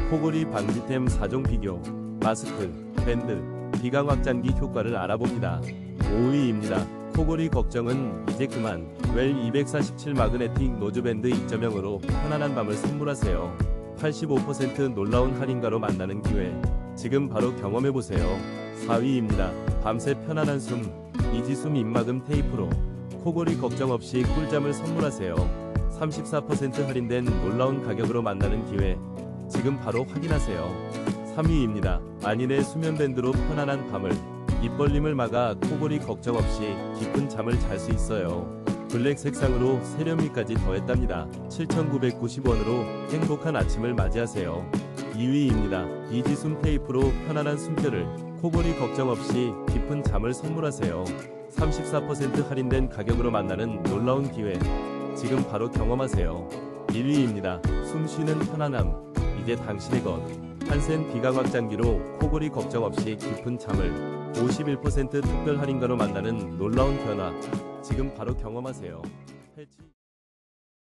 코골이 방지템 4종 비교, 마스크, 밴드, 비강 확장기 효과를 알아봅니다. 5위입니다. 코골이 걱정은 이제 그만. 웰 247 마그네틱 노즈밴드 2.0으로 편안한 밤을 선물하세요. 85% 놀라운 할인가로 만나는 기회. 지금 바로 경험해보세요. 4위입니다. 밤새 편안한 숨, 이지숨 입막음 테이프로 코골이 걱정 없이 꿀잠을 선물하세요. 34% 할인된 놀라운 가격으로 만나는 기회. 지금 바로 확인하세요. 3위입니다. 안인의 수면밴드로 편안한 밤을, 입 벌림을 막아 코골이 걱정 없이 깊은 잠을 잘 수 있어요. 블랙 색상으로 세련미까지 더했답니다. 7,990원으로 행복한 아침을 맞이하세요. 2위입니다. 이지숨 테이프로 편안한 숨결을, 코골이 걱정 없이 깊은 잠을 선물하세요. 34% 할인된 가격으로 만나는 놀라운 기회. 지금 바로 경험하세요. 1위입니다. 숨 쉬는 편안함, 이제 당신의 것. 한센 비강 확장기로 코골이 걱정 없이 깊은 잠을, 51% 특별 할인가로 만나는 놀라운 변화. 지금 바로 경험하세요. 패치